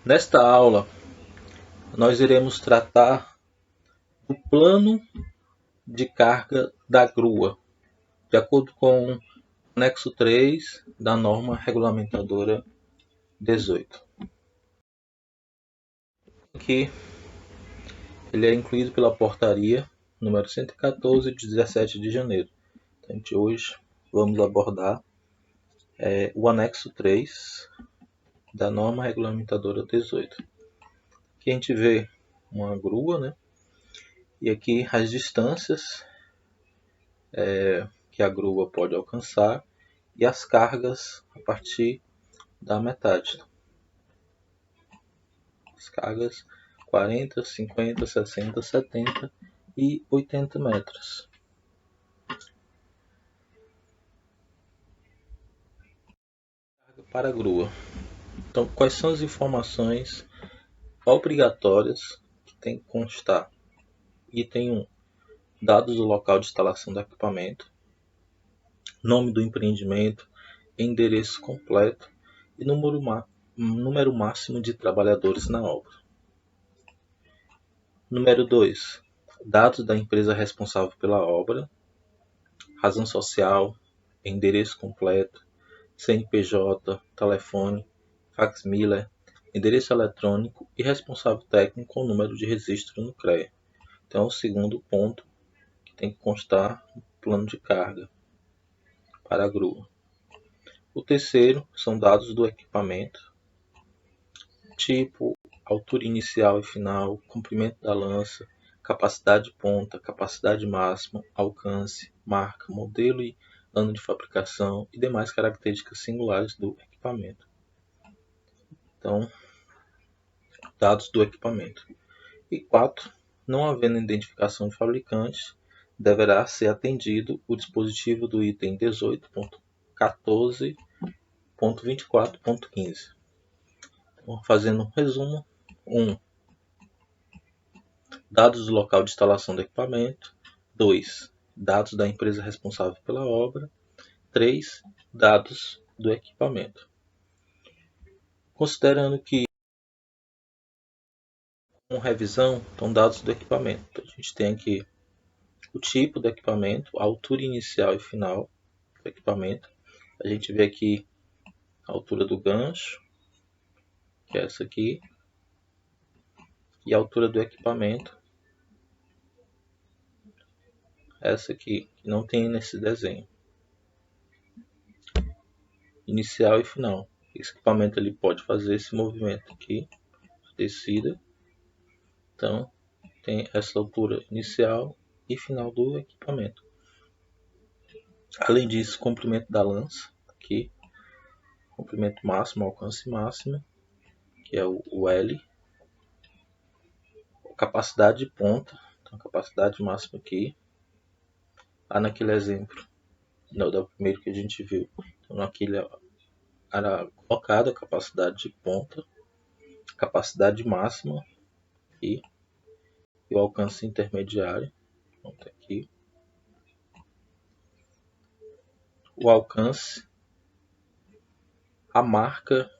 Nesta aula, nós iremos tratar do plano de carga da grua, de acordo com o anexo 3 da norma regulamentadora 18. Aqui ele é incluído pela portaria número 114 de 17 de janeiro. Então, hoje vamos abordar o anexo 3 da norma regulamentadora 18. Aqui a gente vê uma grua, né? E aqui as distâncias que a grua pode alcançar e as cargas a partir da metade. As cargas 40, 50, 60, 70 e 80 metros. Carga para a grua. Então, quais são as informações obrigatórias que tem que constar? Item 1. Dados do local de instalação do equipamento, nome do empreendimento, endereço completo e número máximo de trabalhadores na obra. Número 2. Dados da empresa responsável pela obra, razão social, endereço completo, CNPJ, telefone, fax-miller, endereço eletrônico e responsável técnico com número de registro no CREA. Então, é o segundo ponto que tem que constar no plano de carga para a grua. O terceiro são dados do equipamento, tipo, altura inicial e final, comprimento da lança, capacidade de ponta, capacidade máxima, alcance, marca, modelo e ano de fabricação e demais características singulares do equipamento. Então, dados do equipamento. E 4. Não havendo identificação de fabricante, deverá ser atendido o dispositivo do item 18.14.24.15. Então, fazendo um resumo. 1. Dados do local de instalação do equipamento. 2. Dados da empresa responsável pela obra. 3. Dados do equipamento. Considerando que com revisão, então dados do equipamento. Então, a gente tem aqui o tipo do equipamento, a altura inicial e final do equipamento. A gente vê aqui a altura do gancho, que é essa aqui, e a altura do equipamento, essa aqui, que não tem nesse desenho. Inicial e final. Esse equipamento ele pode fazer esse movimento aqui, de descida. Então, tem essa altura inicial e final do equipamento. Além disso, comprimento da lança, aqui, comprimento máximo, alcance máximo, que é o L. Capacidade de ponta, então capacidade máxima aqui. Lá naquele exemplo, do primeiro que a gente viu, então naquele era colocada a capacidade de ponta, capacidade máxima aqui, e o alcance intermediário, aqui. O alcance, a marca,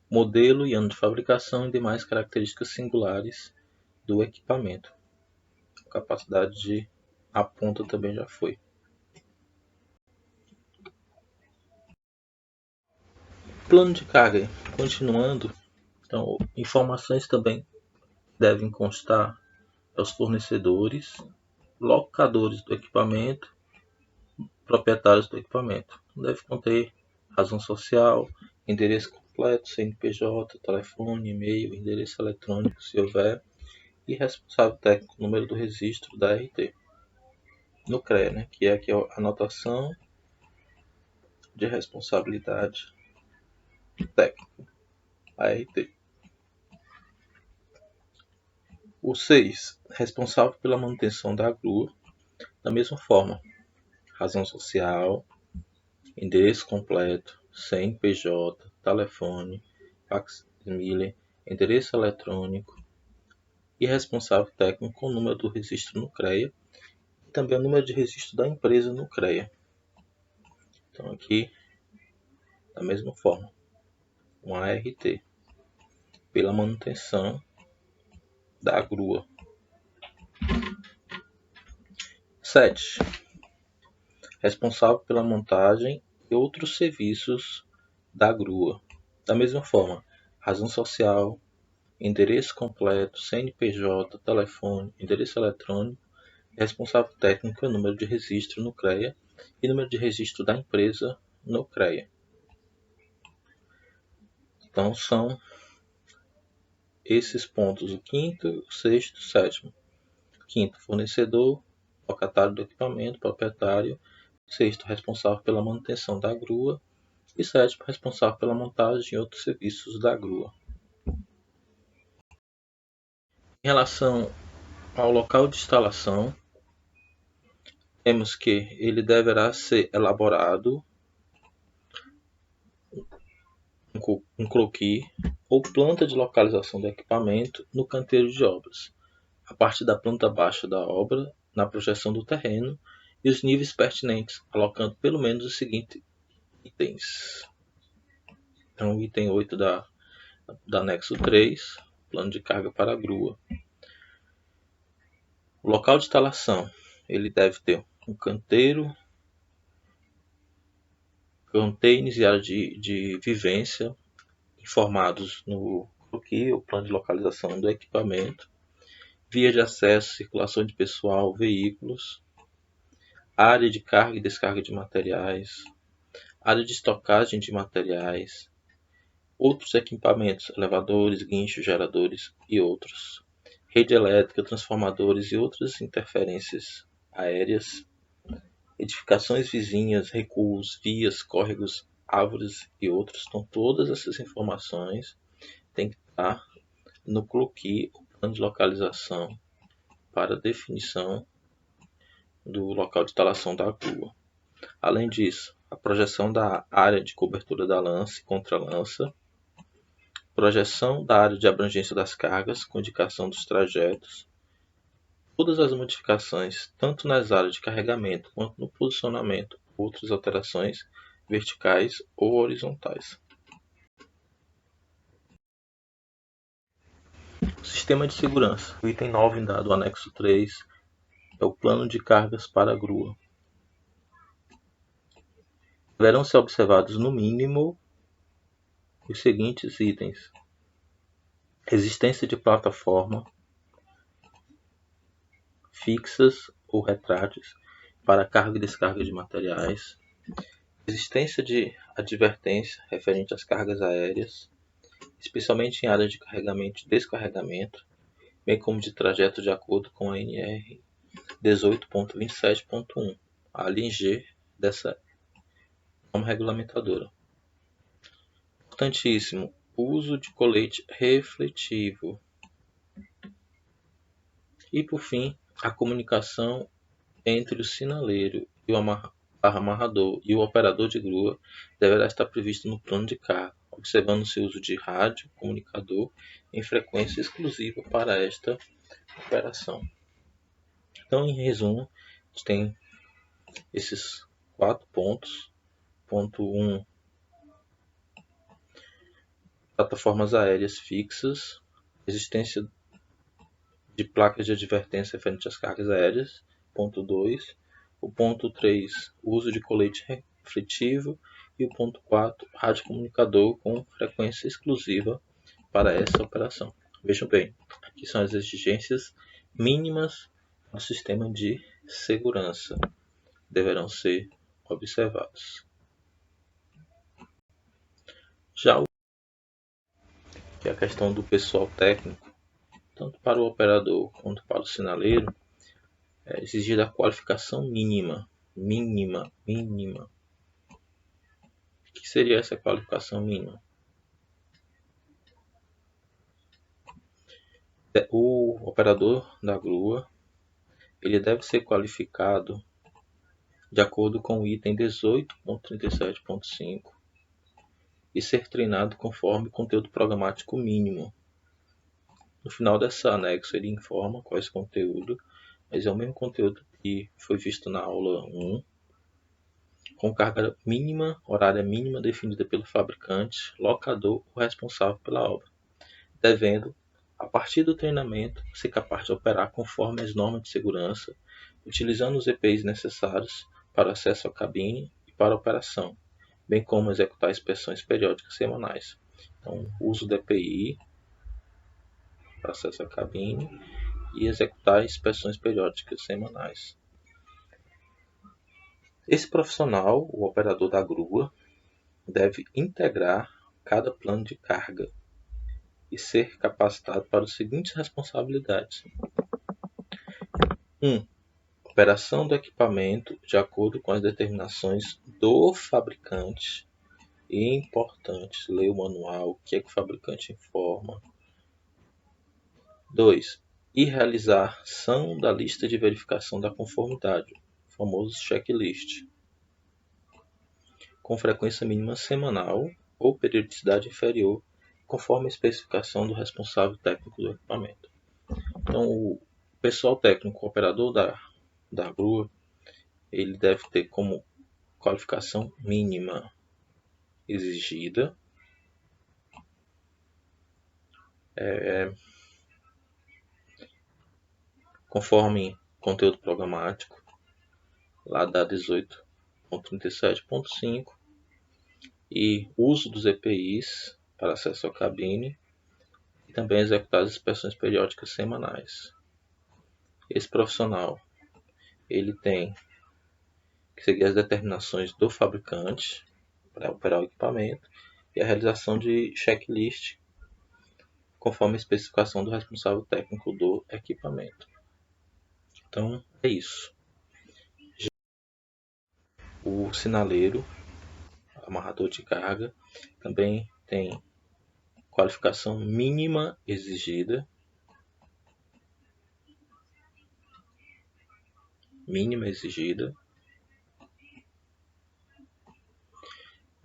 modelo e ano de fabricação e demais características singulares do equipamento. A capacidade de a ponta também já foi. Plano de carga, continuando, então informações também devem constar aos fornecedores, locadores do equipamento, proprietários do equipamento. Deve conter razão social, endereço completo, CNPJ, telefone, e-mail, endereço eletrônico, se houver, e responsável técnico, número do registro da RT. No CREA, né, que é aqui a anotação de responsabilidade técnica, ART. O 6. Responsável pela manutenção da grua, da mesma forma, razão social, endereço completo, CNPJ, telefone, fax-miller, endereço eletrônico e responsável técnico com o número do registro no CREA e também o número de registro da empresa no CREA. Então aqui, da mesma forma, um ART. pela manutenção da grua. 7. Responsável pela montagem e outros serviços da grua. Da mesma forma, razão social, endereço completo, CNPJ, telefone, endereço eletrônico, responsável técnico e número de registro no CREA e número de registro da empresa no CREA. Então são esses pontos, o quinto, o sexto, o sétimo. Quinto, fornecedor, locatário do equipamento, proprietário. Sexto, responsável pela manutenção da grua. E sétimo, responsável pela montagem e outros serviços da grua. Em relação ao local de instalação, temos que ele deverá ser elaborado um croquis ou planta de localização do equipamento no canteiro de obras, a partir da planta baixa da obra, na projeção do terreno e os níveis pertinentes, alocando pelo menos os seguintes itens. Então, o item 8 da anexo 3, plano de carga para a grua. O local de instalação, ele deve ter um canteiro, containers e área de vivência informados no croquis, o plano de localização do equipamento, via de acesso, circulação de pessoal, veículos, área de carga e descarga de materiais, área de estocagem de materiais, outros equipamentos, elevadores, guinchos, geradores e outros, rede elétrica, transformadores e outras interferências aéreas, edificações vizinhas, recuos, vias, córregos, árvores e outros. Então, todas essas informações têm que estar no croquis, o plano de localização, para definição do local de instalação da grua. Além disso, a projeção da área de cobertura da lança e contralança, projeção da área de abrangência das cargas com indicação dos trajetos, todas as modificações, tanto nas áreas de carregamento quanto no posicionamento, outras alterações verticais ou horizontais. Sistema de segurança. O item 9 do anexo 3 é o plano de cargas para a grua. Deverão ser observados no mínimo os seguintes itens: existência de plataforma fixas ou retráteis para carga e descarga de materiais, existência de advertência referente às cargas aéreas, especialmente em áreas de carregamento e descarregamento, bem como de trajeto de acordo com a NR 18.27.1, a linha G dessa norma regulamentadora. Importantíssimo, uso de colete refletivo. E por fim, a comunicação entre o sinaleiro e o amarrador e o operador de grua deverá estar prevista no plano de carga, observando-se o uso de rádio comunicador em frequência exclusiva para esta operação. Então, em resumo, a gente tem esses 4 pontos. Ponto 1, plataformas aéreas fixas, existência de placas de advertência referente às cargas aéreas. Ponto 2, o ponto 3, uso de colete refletivo, e o ponto 4, radiocomunicador com frequência exclusiva para essa operação. Vejam bem, aqui são as exigências mínimas do sistema de segurança, deverão ser observados. Já que é a questão do pessoal técnico, tanto para o operador quanto para o sinaleiro, é exigida a qualificação mínima. O que seria essa qualificação mínima? O operador da grua, ele deve ser qualificado de acordo com o item 18.37.5 e ser treinado conforme o conteúdo programático mínimo. No final dessa anexo ele informa qual é esse conteúdo, mas é o mesmo conteúdo que foi visto na aula 1, com carga mínima, horária mínima definida pelo fabricante, locador ou responsável pela obra. devendo, a partir do treinamento, ser capaz de operar conforme as normas de segurança, utilizando os EPIs necessários para acesso à cabine e para a operação, bem como executar inspeções periódicas semanais. Então, uso do EPI para acesso à cabine e executar inspeções periódicas semanais. Esse profissional, o operador da grua, deve integrar cada plano de carga e ser capacitado para as seguintes responsabilidades. 1. Operação do equipamento de acordo com as determinações do fabricante. E é importante ler o manual, o que é que o fabricante informa. 2. E realização da lista de verificação da conformidade, o famoso checklist, com frequência mínima semanal ou periodicidade inferior, conforme a especificação do responsável técnico do equipamento. Então, o pessoal técnico, o operador da grua, ele deve ter como qualificação mínima exigida conforme conteúdo programático, lá da 18.37.5, e uso dos EPIs para acesso à cabine, e também executar as inspeções periódicas semanais. Esse profissional ele tem que seguir as determinações do fabricante para operar o equipamento e a realização de checklist conforme a especificação do responsável técnico do equipamento. Então, é isso. O sinaleiro, amarrador de carga, também tem qualificação mínima exigida.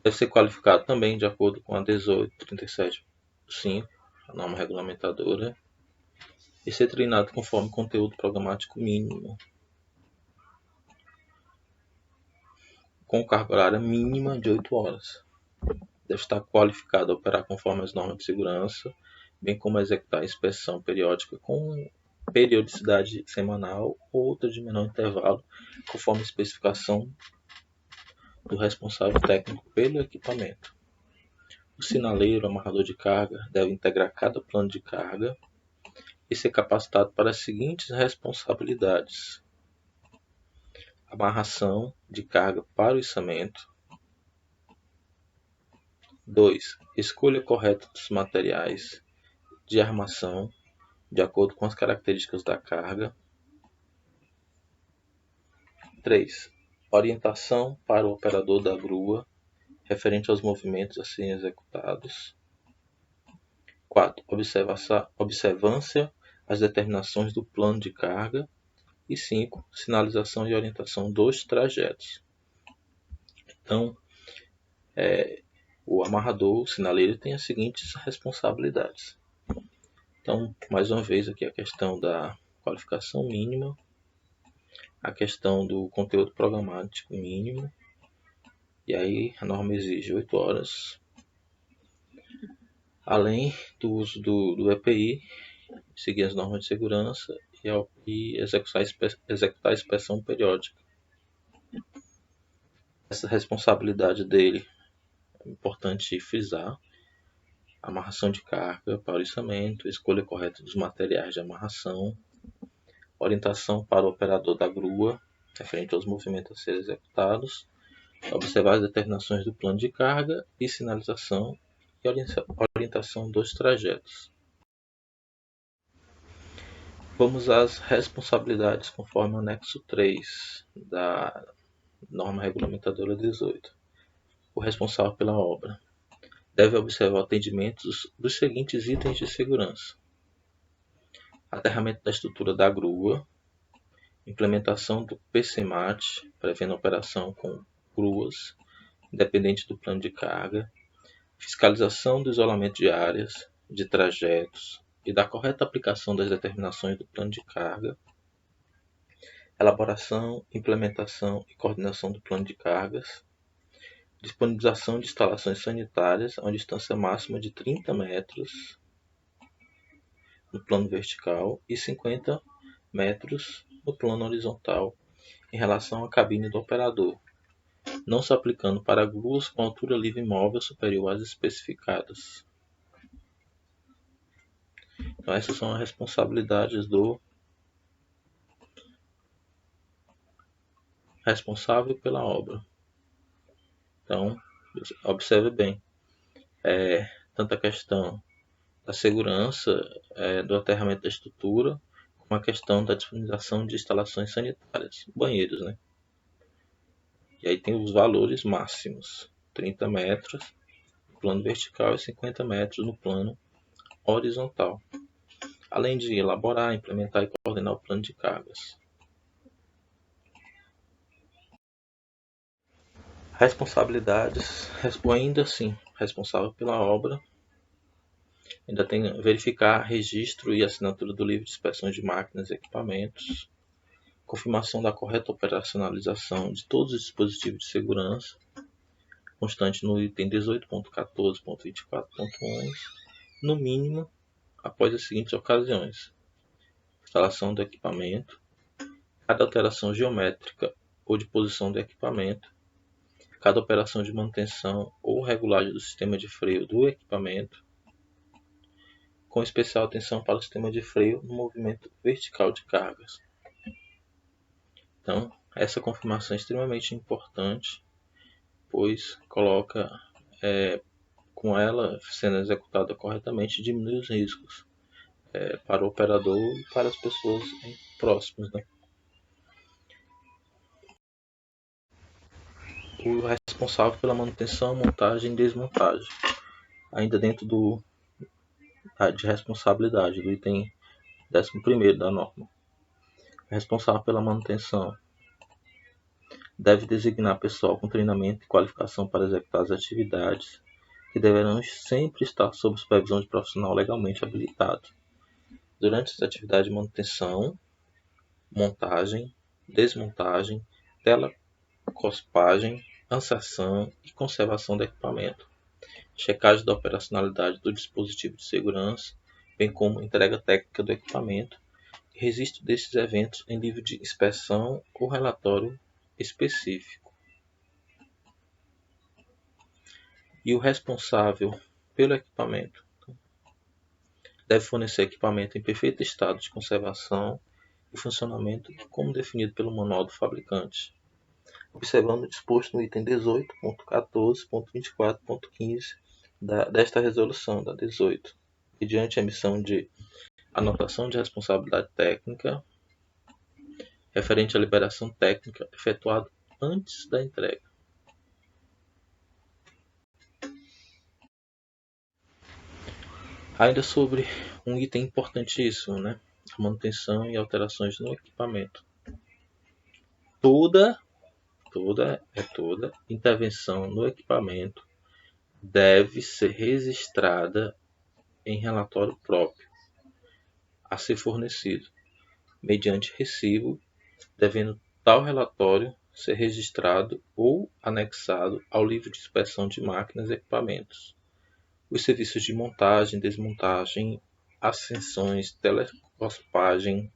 Deve ser qualificado também de acordo com a 18.37.5, a norma regulamentadora, e ser treinado conforme conteúdo programático mínimo, com carga horária mínima de 8 horas. Deve estar qualificado a operar conforme as normas de segurança, bem como executar a inspeção periódica com periodicidade semanal ou outra de menor intervalo, conforme a especificação do responsável técnico pelo equipamento. O sinaleiro, amarrador de carga, deve integrar cada plano de carga e ser capacitado para as seguintes responsabilidades: amarração de carga para o içamento. 2. Escolha correta dos materiais de armação de acordo com as características da carga. 3. Orientação para o operador da grua referente aos movimentos a serem executados. 4. Observância às determinações do plano de carga. E 5. Sinalização e orientação dos trajetos. Então, o amarrador, o sinaleiro, tem as seguintes responsabilidades. Então, mais uma vez aqui a questão da qualificação mínima, a questão do conteúdo programático mínimo, e aí a norma exige 8 horas, além do uso do EPI, seguir as normas de segurança e executar a inspeção periódica. Essa responsabilidade dele é importante frisar: amarração de carga para o içamento, escolha correta dos materiais de amarração, orientação para o operador da grua referente aos movimentos a serem executados, observar as determinações do plano de carga e sinalização e orientação dos trajetos. Vamos às responsabilidades conforme o anexo 3 da norma regulamentadora 18. O responsável pela obra deve observar o atendimento dos seguintes itens de segurança: aterramento da estrutura da grua, implementação do PCMAT, prevendo a operação com gruas, independente do plano de carga, fiscalização do isolamento de áreas, de trajetos e da correta aplicação das determinações do plano de carga, elaboração, implementação e coordenação do plano de cargas, disponibilização de instalações sanitárias a uma distância máxima de 30 metros, no plano vertical e 50 metros no plano horizontal em relação à cabine do operador, não se aplicando para gruas com altura livre móvel superior às especificadas. Então, essas são as responsabilidades do responsável pela obra. Então, observe bem, tanto a questão da segurança do aterramento da estrutura, como a questão da disponibilização de instalações sanitárias, banheiros, né? E aí tem os valores máximos, 30 metros no plano vertical e 50 metros no plano horizontal, além de elaborar, implementar e coordenar o plano de cargas. Responsabilidades, ainda assim, responsável pela obra, ainda tem verificar registro e assinatura do livro de inspeções de máquinas e equipamentos, confirmação da correta operacionalização de todos os dispositivos de segurança, constante no item 18.14.24.11, no mínimo, após as seguintes ocasiões: instalação do equipamento, cada alteração geométrica ou de posição do equipamento, cada operação de manutenção ou regulagem do sistema de freio do equipamento, com especial atenção para o sistema de freio no movimento vertical de cargas. Então, essa confirmação é extremamente importante, pois coloca, com ela sendo executada corretamente, diminui os riscos para o operador e para as pessoas próximas, né? O responsável pela manutenção, montagem e desmontagem, ainda dentro de responsabilidade do item 11º da norma. O responsável pela manutenção deve designar pessoal com treinamento e qualificação para executar as atividades, que deverão sempre estar sob supervisão de profissional legalmente habilitado. Durante as atividades de manutenção, montagem, desmontagem, telecospagem, ansação e conservação do equipamento, checagem da operacionalidade do dispositivo de segurança, bem como entrega técnica do equipamento, e registro desses eventos em livro de inspeção ou relatório específico. E o responsável pelo equipamento deve fornecer equipamento em perfeito estado de conservação e funcionamento como definido pelo manual do fabricante, observando o disposto no item 18.14.24.15 desta resolução, da 18, mediante a emissão de anotação de responsabilidade técnica referente à liberação técnica efetuada antes da entrega. Ainda sobre um item importantíssimo, né? A manutenção e alterações no equipamento. Toda intervenção no equipamento deve ser registrada em relatório próprio a ser fornecido, mediante recibo, devendo tal relatório ser registrado ou anexado ao livro de inspeção de máquinas e equipamentos. Os serviços de montagem, desmontagem, ascensões, telecospagem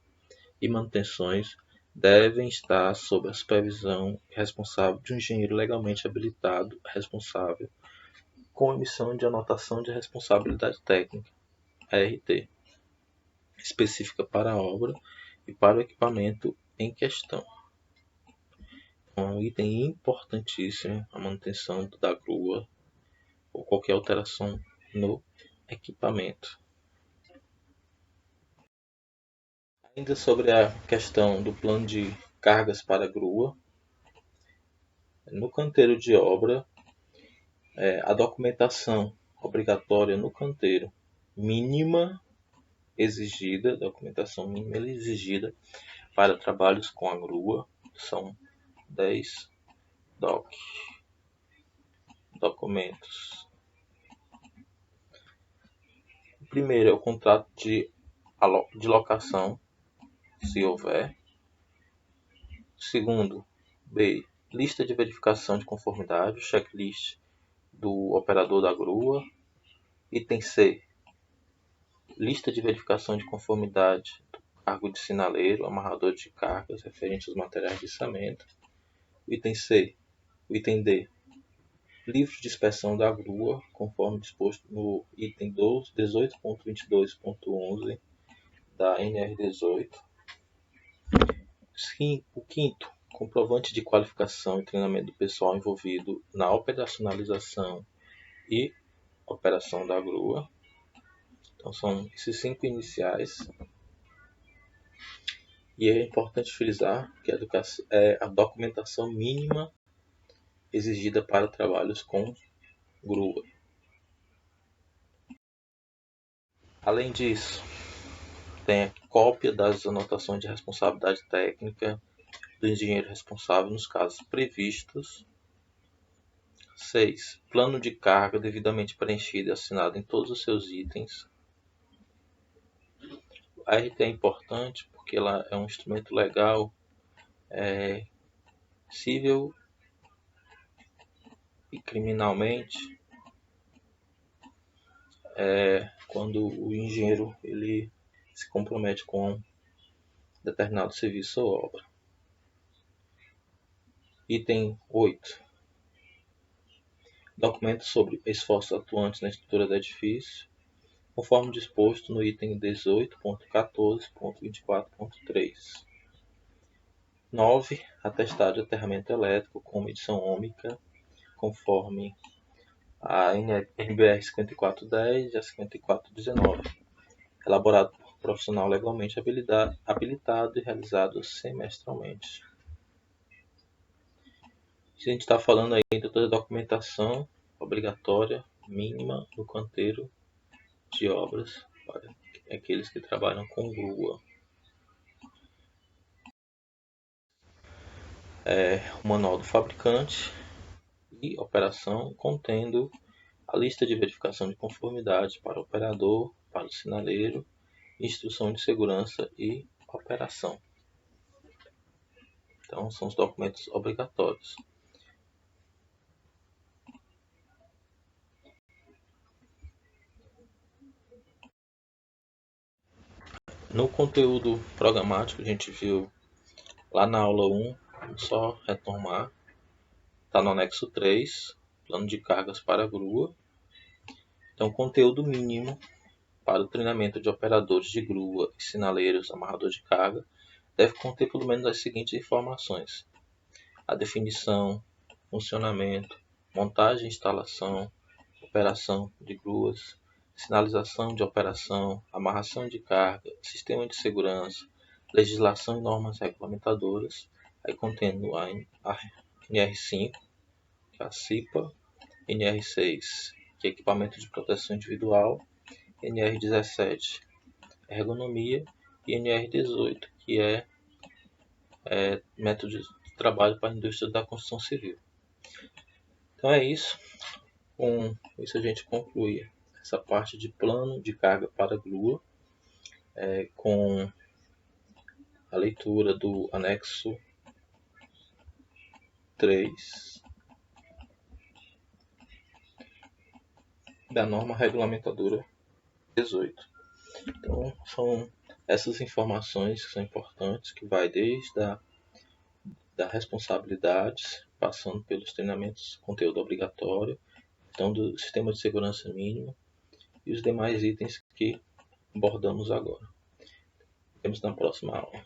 e manutenções devem estar sob a supervisão responsável de um engenheiro legalmente habilitado responsável, com emissão de anotação de responsabilidade técnica, ART, específica para a obra e para o equipamento em questão. Um item importantíssimo, a manutenção da grua ou qualquer alteração no equipamento. Ainda sobre a questão do plano de cargas para grua, no canteiro de obra, a documentação obrigatória no canteiro documentação mínima exigida para trabalhos com a grua são 10 documentos. O primeiro é o contrato de locação, se houver. Segundo, B, lista de verificação de conformidade, checklist do operador da grua. Item C, lista de verificação de conformidade do cargo de sinaleiro, amarrador de cargas referente aos materiais de içamento. Item C. O item D. Livro de inspeção da grua, conforme disposto no item 18.22.11 da NR18. O quinto, comprovante de qualificação e treinamento do pessoal envolvido na operacionalização e operação da grua. Então são esses 5 iniciais. E é importante frisar que a documentação mínima exigida para trabalhos com grua. Além disso, tem a cópia das anotações de responsabilidade técnica do engenheiro responsável nos casos previstos. 6. Plano de carga devidamente preenchido e assinado em todos os seus itens. A RT é importante porque ela é um instrumento legal, civil e criminalmente, quando o engenheiro ele se compromete com determinado serviço ou obra. Item 8. Documentos sobre esforços atuantes na estrutura do edifício, conforme disposto no item 18.14.24.3. 9. Atestado de aterramento elétrico com medição ohmica, conforme a NBR 5410 e a 5419, elaborado por profissional legalmente habilitado e realizado semestralmente. A gente está falando aí de toda a documentação obrigatória mínima no canteiro de obras para aqueles que trabalham com grua. O manual do fabricante e operação, contendo a lista de verificação de conformidade para o operador, para o sinaleiro, instrução de segurança e operação. Então, são os documentos obrigatórios. No conteúdo programático, a gente viu lá na aula 1, vou só retomar, está no anexo 3, plano de cargas para grua. Então, conteúdo mínimo para o treinamento de operadores de grua e sinaleiros amarradores de carga deve conter pelo menos as seguintes informações: a definição, funcionamento, montagem e instalação, operação de gruas, sinalização de operação, amarração de carga, sistema de segurança, legislação e normas regulamentadoras, aí contendo a NR5, que é a CIPA, NR6, que é equipamento de proteção individual, NR17, ergonomia, e NR18, que é método de trabalho para a indústria da construção civil. Então é isso. Com isso a gente conclui essa parte de plano de carga para grua, com a leitura do anexo 3 da norma regulamentadora 18. Então são essas informações que são importantes, que vai desde da responsabilidades, passando pelos treinamentos, conteúdo obrigatório, então do sistema de segurança mínimo e os demais itens que abordamos agora. Vemos na próxima aula.